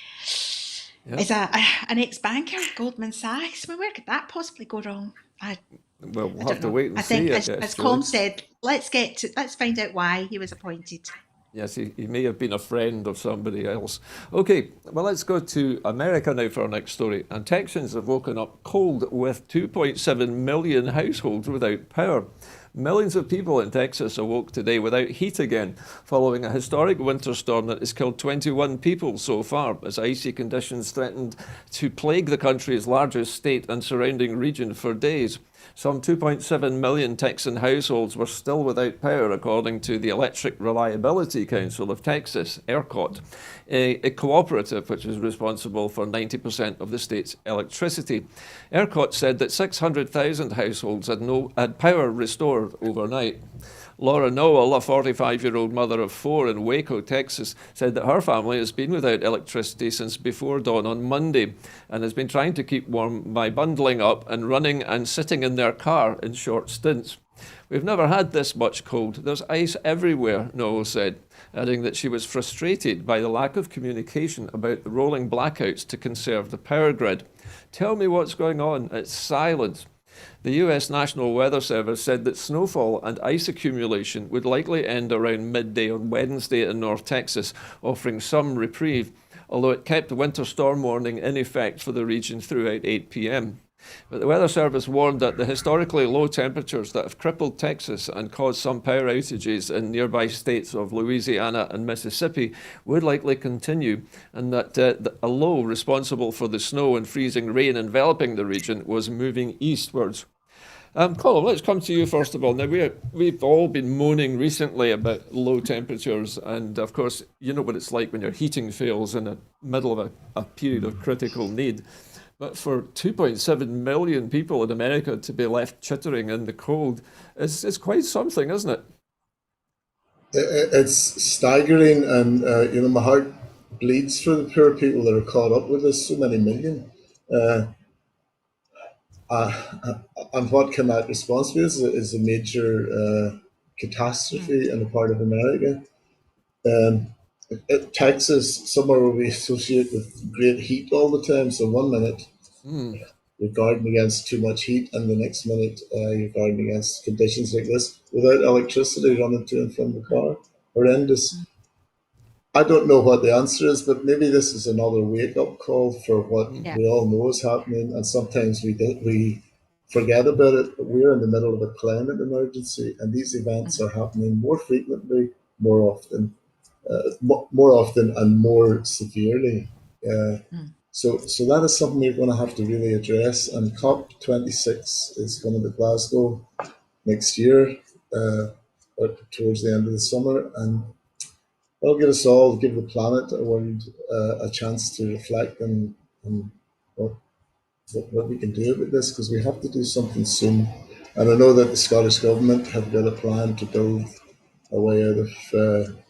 Yeah. is an ex-banker, Goldman Sachs. Well, where could that possibly go wrong? I, Well, I we'll have don't to know. wait I and see, think, I as guess, Julie. Colm said, let's find out why he was appointed. Yes, he may have been a friend of somebody else. Okay, well, let's go to America now for our next story. And Texans have woken up cold with 2.7 million households without power. Millions of people in Texas awoke today without heat again, following a historic winter storm that has killed 21 people so far, as icy conditions threatened to plague the country's largest state and surrounding region for days. Some 2.7 million Texan households were still without power, according to the Electric Reliability Council of Texas, ERCOT, a cooperative which is responsible for 90% of the state's electricity. ERCOT said that 600,000 households had power restored overnight. Laura Noel, a 45-year-old mother of four in Waco, Texas, said that her family has been without electricity since before dawn on Monday and has been trying to keep warm by bundling up and running and sitting in their car in short stints. We've never had this much cold. There's ice everywhere, Noel said, adding that she was frustrated by the lack of communication about the rolling blackouts to conserve the power grid. Tell me what's going on. It's silence. The US National Weather Service said that snowfall and ice accumulation would likely end around midday on Wednesday in North Texas, offering some reprieve, although it kept the winter storm warning in effect for the region throughout 8 p.m. But the Weather Service warned that the historically low temperatures that have crippled Texas and caused some power outages in nearby states of Louisiana and Mississippi would likely continue, and that a low responsible for the snow and freezing rain enveloping the region was moving eastwards. Colm, let's come to you first of all. Now, we've all been moaning recently about low temperatures, and of course, you know what it's like when your heating fails in the middle of a period of critical need. But for 2.7 million people in America to be left chittering in the cold is quite something, isn't it? It's staggering, and my heart bleeds for the poor people that are caught up with this. So many million. Uh, and what can that response be? Is a major catastrophe in a part of America. Um, Texas, somewhere where we associate with great heat all the time. So one minute Mm. you're guarding against too much heat, and the next minute you're guarding against conditions like this without electricity running to and from the car. Horrendous. I don't know what the answer is, but maybe this is another wake-up call for what Mm. Yeah. we all know is happening, and sometimes we forget about it. But we're in the middle of a climate emergency, and these events are happening more frequently, more often, more often, and more severely. Uh, Mm. so that is something we're going to have to really address. And COP26 is going to be Glasgow next year, or towards the end of the summer, and that'll give us all, give the planet, a world, a chance to reflect on what, what we can do about this, because we have to do something soon. And I know that the Scottish Government have got a plan to build a way out of,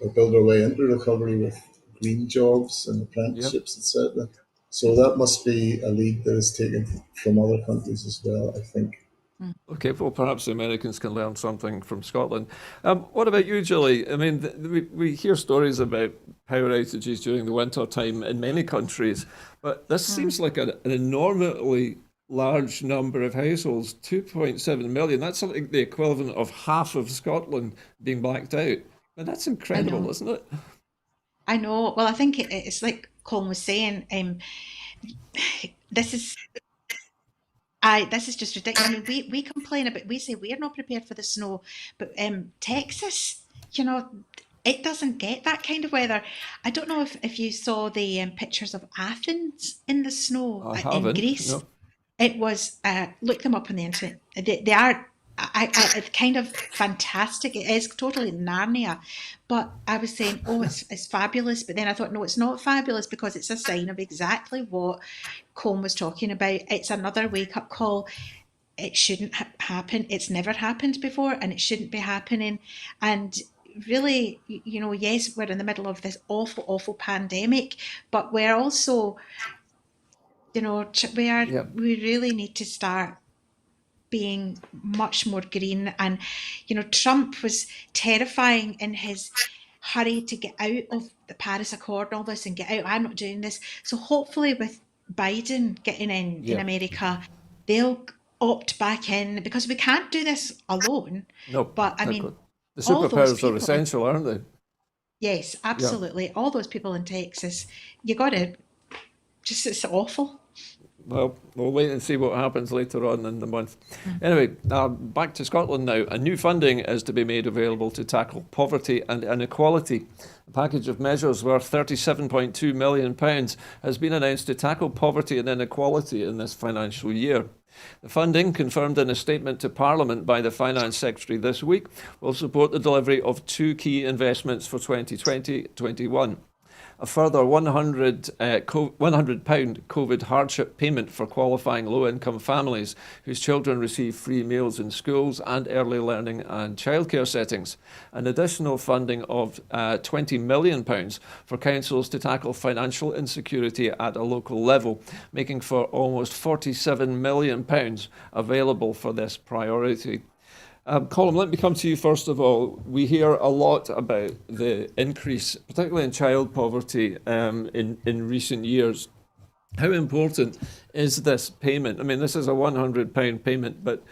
or build our way into recovery with green jobs and Yep. apprenticeships, etc. So that must be a lead that is taken from other countries as well, I think. Okay, well, perhaps the Americans can learn something from Scotland. What about you, Julie? I mean, we hear stories about power outages during the winter time in many countries, but this seems like an enormously large number of households, 2.7 million. That's something the equivalent of half of Scotland being blacked out. And that's I incredible, know. isn't it? I know. Well, I think it's like Colm was saying. This is this is just ridiculous. I mean, we complain about, we say we're not prepared for the snow, but Texas, you know, it doesn't get that kind of weather. I don't know if you saw the pictures of Athens in the snow I in haven't. Greece. No. It was look them up on the internet. They are it's kind of fantastic. It is totally Narnia, but I was saying, oh, it's fabulous. But then I thought, no, it's not fabulous because it's a sign of exactly what Colm was talking about. It's another wake up call. It shouldn't happen. It's never happened before, and it shouldn't be happening. And really, yes, we're in the middle of this awful, awful pandemic, but we're also, Yeah. we really need to start being much more green. And Trump was terrifying in his hurry to get out of the Paris Accord and all this and get out. I'm not doing this. So hopefully with Biden getting in Yeah. America, they'll opt back in, because we can't do this alone. No. But I Exactly. mean, The all those superpowers are people in, essential, aren't they? yes, Yeah. absolutely, all those people in Texas, you got to just, it's awful. Well, we'll wait and see what happens later on in the month. Anyway, back to Scotland now. A new funding is to be made available to tackle poverty and inequality. A package of measures worth £37.2 million has been announced to tackle poverty and inequality in this financial year. The funding, confirmed in a statement to Parliament by the Finance Secretary this week, will support the delivery of two key investments for 2020-21. A further £100 COVID hardship payment for qualifying low-income families whose children receive free meals in schools and early learning and childcare settings. An additional funding of £20 million for councils to tackle financial insecurity at a local level, making for almost £47 million available for this priority. Colm, let me come to you first of all. We hear a lot about the increase, particularly in child poverty, in recent years. How important is this payment? I mean, this is a £100 payment, but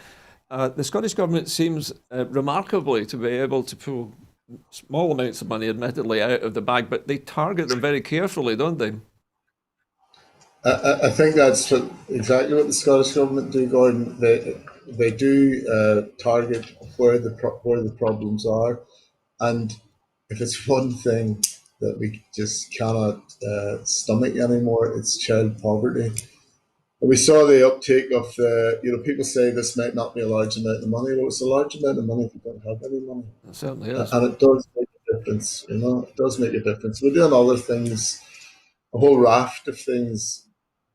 the Scottish Government seems remarkably to be able to pull small amounts of money, admittedly, out of the bag, but they target them very carefully, don't they? I think that's exactly what the Scottish Government do, Gordon. They do target where the problems are, and if it's one thing that we just cannot stomach anymore, it's child poverty. And we saw the uptake of people say this might not be a large amount of money. Well, it's a large amount of money if you don't have any money, It certainly is. and it does make a difference. It does make a difference. We're doing other things, a whole raft of things,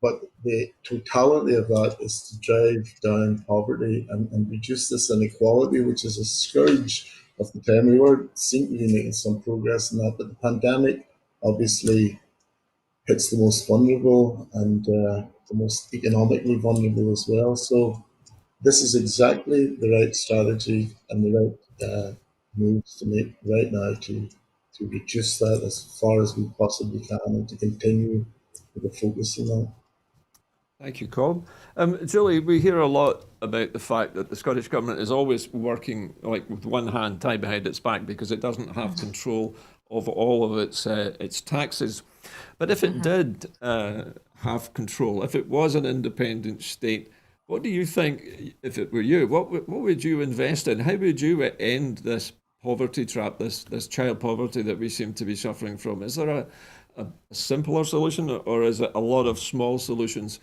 but the totality of that is to drive down poverty and reduce this inequality, which is a scourge of the time. We were seem to be making some progress in that, but the pandemic obviously hits the most vulnerable and the most economically vulnerable as well. So this is exactly the right strategy and the right moves to make right now to reduce that as far as we possibly can and to continue with the focus on that. Thank you, Colm. Julie, we hear a lot about the fact that the Scottish Government is always working like with one hand tied behind its back because it doesn't have control of all of its taxes. But if it did have control, if it was an independent state, what do you think, if it were you, what would you invest in? How would you end this poverty trap, this child poverty that we seem to be suffering from? Is there a simpler solution, or is it a lot of small solutions?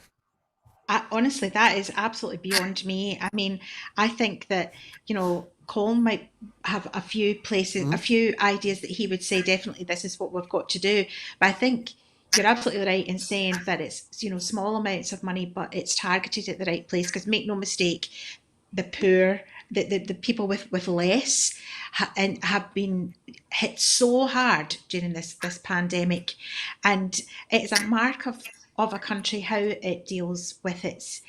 Honestly, that is absolutely beyond me. I mean, I think that, Colm might have a few places, a few ideas that he would say, definitely, this is what we've got to do. But I think you're absolutely right in saying that it's, small amounts of money, but it's targeted at the right place. Because make no mistake, the poor, the people with less and have been hit so hard during this pandemic. And it's a mark of a country how it deals with its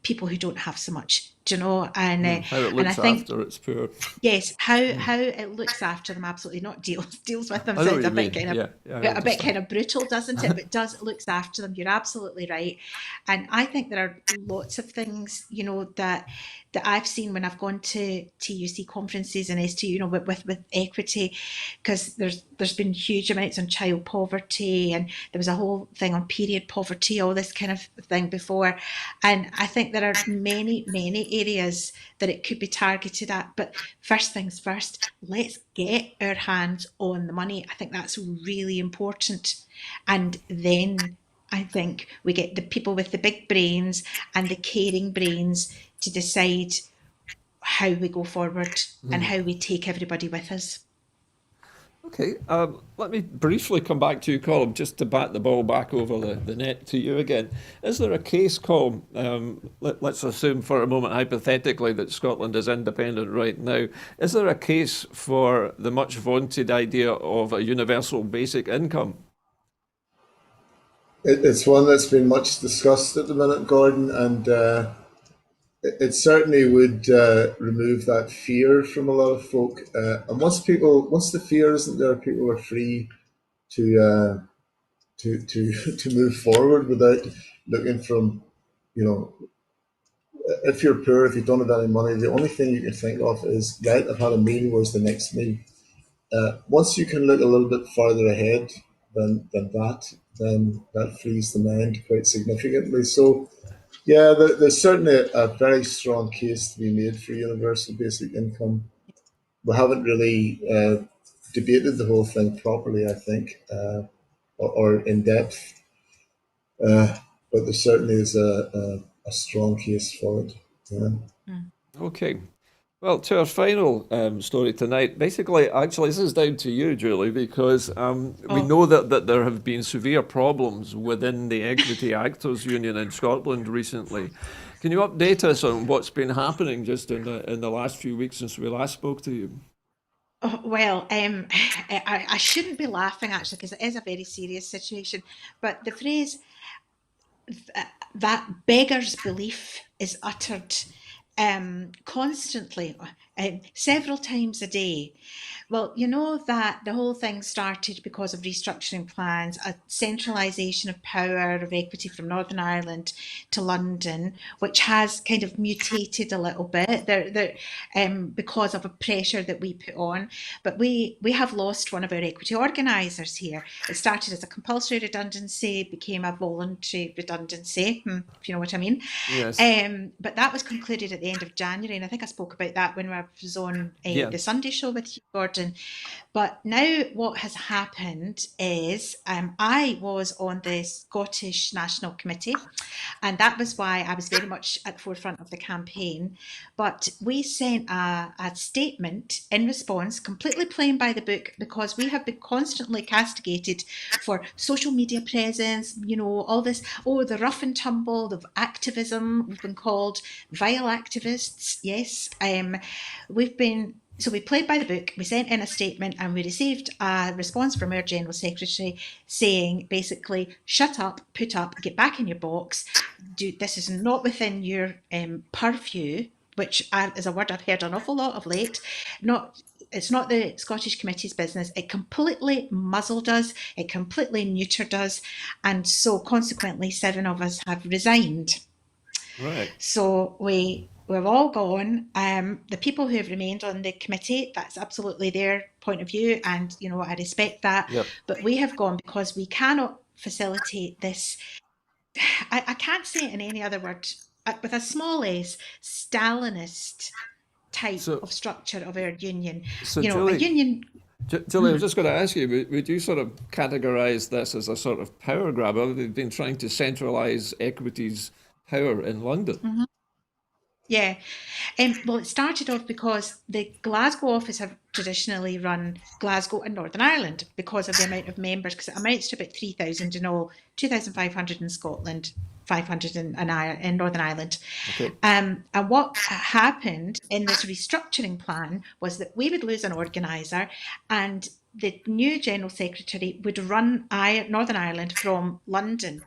people who don't have so much, How it and I looks think after its poor. yes, how it looks after them, absolutely not deals with them I know what sounds you mean. Yeah, yeah, I a bit understand. kind of brutal, doesn't it? But looks after them. You're absolutely right, and I think there are lots of things that I've seen when I've gone to TUC conferences and STU, with equity, because there's been huge amounts on child poverty, and there was a whole thing on period poverty, all this kind of thing before, and I think there are many areas that it could be targeted at. But first things first, let's get our hands on the money. I think that's really important. And then I think we get the people with the big brains and the caring brains to decide how we go forward and how we take everybody with us. Okay, let me briefly come back to you, Colm, just to bat the ball back over the net to you again. Is there a case, Colm, let's assume for a moment hypothetically that Scotland is independent right now, is there a case for the much vaunted idea of a universal basic income? It's one that's been much discussed at the minute, Gordon, and it certainly would remove that fear from a lot of folk. And once the fear isn't there, people are free to to move forward without looking from, you know, if you're poor, if you don't have any money, the only thing you can think of is, right, I've had a meal, where's the next meal? Once you can look a little bit farther ahead than that, then that frees the mind quite significantly. So, yeah, there's certainly a very strong case to be made for universal basic income. We haven't really debated the whole thing properly, I think, or in depth, uh, but there certainly is a strong case for it. Yeah. Okay. Well, to our final story tonight, basically, actually, this is down to you, Julie, because we Oh, know that there have been severe problems within the Equity Actors Union in Scotland recently. Can you update us on what's been happening just in the last few weeks since we last spoke to you? well, I shouldn't be laughing actually because it is a very serious situation. But the phrase that beggar's belief is uttered constantly, several times a day. Well, you know that the whole thing started because of restructuring plans, a centralisation of power of equity from Northern Ireland to London, which has kind of mutated a little bit because of a pressure that we put on. But we have lost one of our equity organisers here. It started as a compulsory redundancy, became a voluntary redundancy, if you know what I mean. Yes. But that was concluded at the end of January, and I think I spoke about that when I was on Yeah. the Sunday show with you, Gordon. But now what has happened is I was on the Scottish National Committee, and that was why I was very much at the forefront of the campaign. But we sent a statement in response, completely playing by the book, because we have been constantly castigated for social media presence, all this, the rough and tumble, the activism, we've been called vile activists, yes. So we played by the book, we sent in a statement, and we received a response from our General Secretary saying, basically, shut up, put up, get back in your box. This is not within your purview, which is a word I've heard an awful lot of late. It's not the Scottish Committee's business. It completely muzzled us, it completely neutered us, and so consequently 7 of us have resigned. Right. So we're all gone. The people who have remained on the committee, that's absolutely their point of view, and I respect that. Yep. But we have gone because we cannot facilitate this. I can't say it in any other word, with a small s, Stalinist type of structure of our union. So A Julie, union. Julie, I was just going to ask you, would you sort of categorise this as a sort of power grab? They've been trying to centralise Equity's power in London. Mm-hmm. Yeah. Well, it started off because the Glasgow office have traditionally run Glasgow and Northern Ireland because of the amount of members, because it amounts to about 3,000 in all, 2,500 in Scotland, 500 in Northern Ireland. Okay. And what happened in this restructuring plan was that we would lose an organiser, and the new General Secretary would run Northern Ireland from London,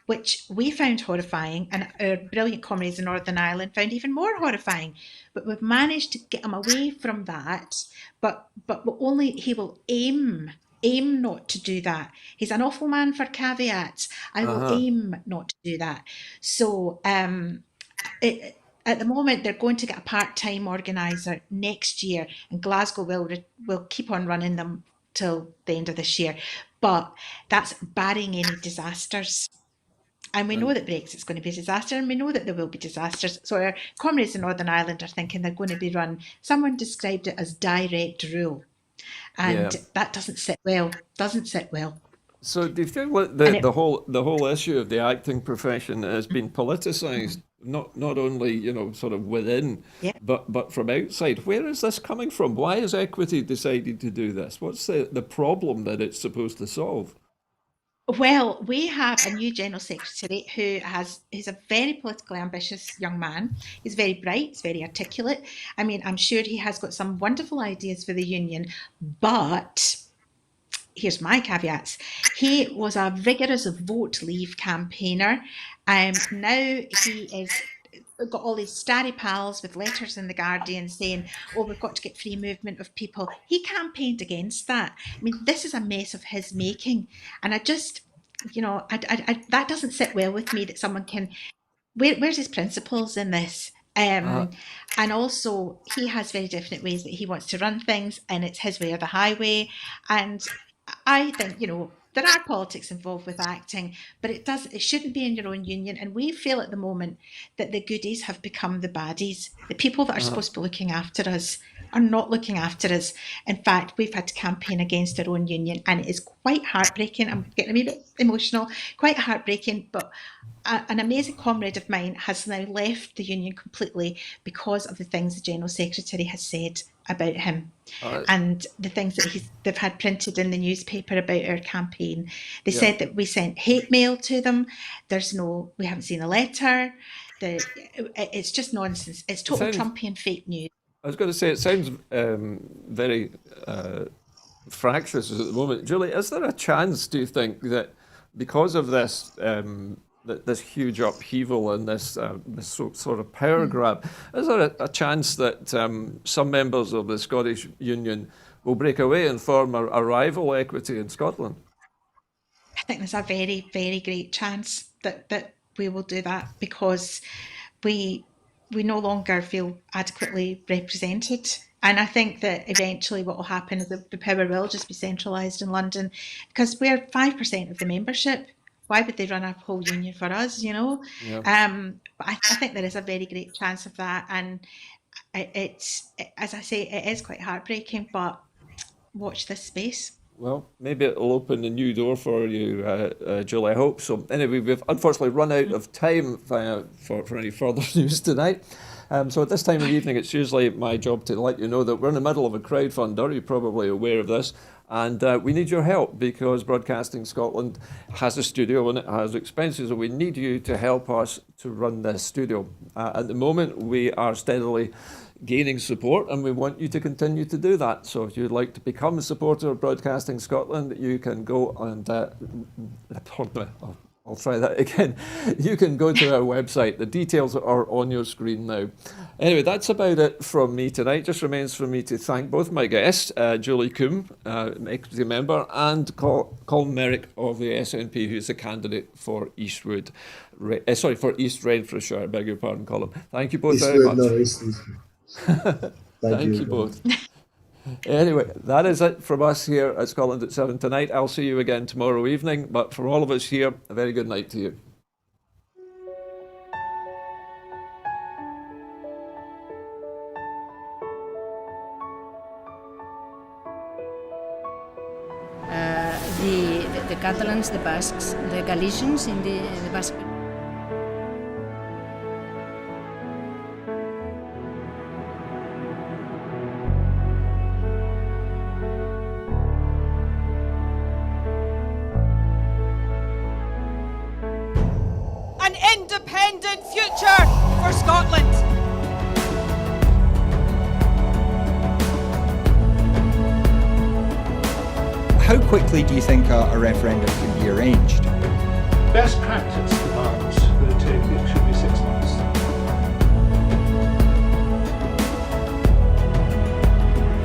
which we found horrifying, and our brilliant comrades in Northern Ireland found even more horrifying. But we've managed to get him away from that, but only he will aim not to do that. He's an awful man for caveats. I will aim not to do that. So at the moment, they're going to get a part-time organiser next year, and Glasgow will keep on running them till the end of this year. But that's barring any disasters. And we know that Brexit's going to be a disaster, and we know that there will be disasters. So our comrades in Northern Ireland are thinking they're going to be run. Someone described it as direct rule. And that doesn't sit well. So do you feel like the whole issue of the acting profession has been politicised, not only sort of within, but from outside? Where is this coming from? Why has Equity decided to do this? What's the problem that it's supposed to solve? Well, we have a new General Secretary who's a very politically ambitious young man. He's very bright, he's very articulate. I mean, I'm sure he has got some wonderful ideas for the union, but here's my caveats. He was a vigorous vote leave campaigner. Now he is got all these starry pals with letters in the Guardian saying, we've got to get free movement of people. He campaigned against that. I mean, this is a mess of his making. And I just, that doesn't sit well with me, that someone can, where's his principles in this? And also he has very definite ways that he wants to run things, and it's his way or the highway. And I think, there are politics involved with acting, but it shouldn't be in your own union. And we feel at the moment that the goodies have become the baddies. The people that are supposed to be looking after us are not looking after us. In fact, we've had to campaign against our own union, and it is quite heartbreaking. I'm getting a wee bit emotional, quite heartbreaking, but an amazing comrade of mine has now left the union completely because of the things the General Secretary has said about him, and the things that they've had printed in the newspaper about our campaign. They said that we sent hate mail to them. We haven't seen a letter. It's just nonsense. It's total Trumpian fake news. I was going to say, it sounds very fractious at the moment. Julie, is there a chance, do you think, that because of this this huge upheaval and this sort of power grab, is there a chance that some members of the Scottish Union will break away and form a rival Equity in Scotland? I think there's a very, very great chance that we will do that, because we no longer feel adequately represented. And I think that eventually what will happen is that the power will just be centralised in London, because we're 5% of the membership. Why would they run a whole union for us, But I think there is a very great chance of that. And it's, as I say, it is quite heartbreaking, but watch this space. Well, maybe it'll open a new door for you, Julie, I hope. So anyway, we've unfortunately run out of time for any further news tonight. So at this time of the evening, it's usually my job to let you know that we're in the middle of a crowdfunder. You're probably aware of this. And we need your help because Broadcasting Scotland has a studio and it has expenses, and we need you to help us to run this studio. At the moment, we are steadily gaining support, and we want you to continue to do that. So if you'd like to become a supporter of Broadcasting Scotland, you can go and I'll try that again. You can go to our website. The details are on your screen now. Anyway, that's about it from me tonight. Just remains for me to thank both my guests, Julie Coombe, equity member, and Colm Merrick of the SNP, who's a candidate for East Renfrewshire. I beg your pardon, Colm. Thank you both very much. Thank you both. Anyway, that is it from us here at Scotland at 7 tonight. I'll see you again tomorrow evening, but from all of us here, a very good night to you. The Catalans, the Basques, the Galicians in the Basque. An independent future for Scotland. How quickly do you think a referendum can be arranged? Best practice demands that it should be 6 months.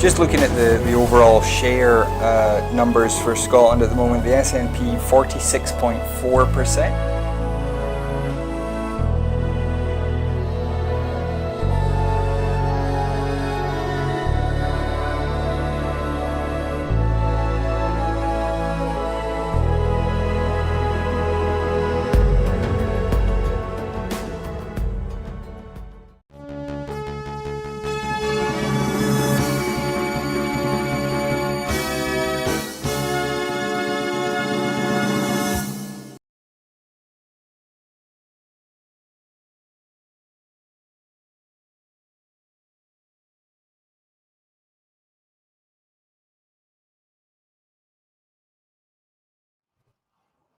Just looking at the overall share numbers for Scotland at the moment, the SNP 46.4%.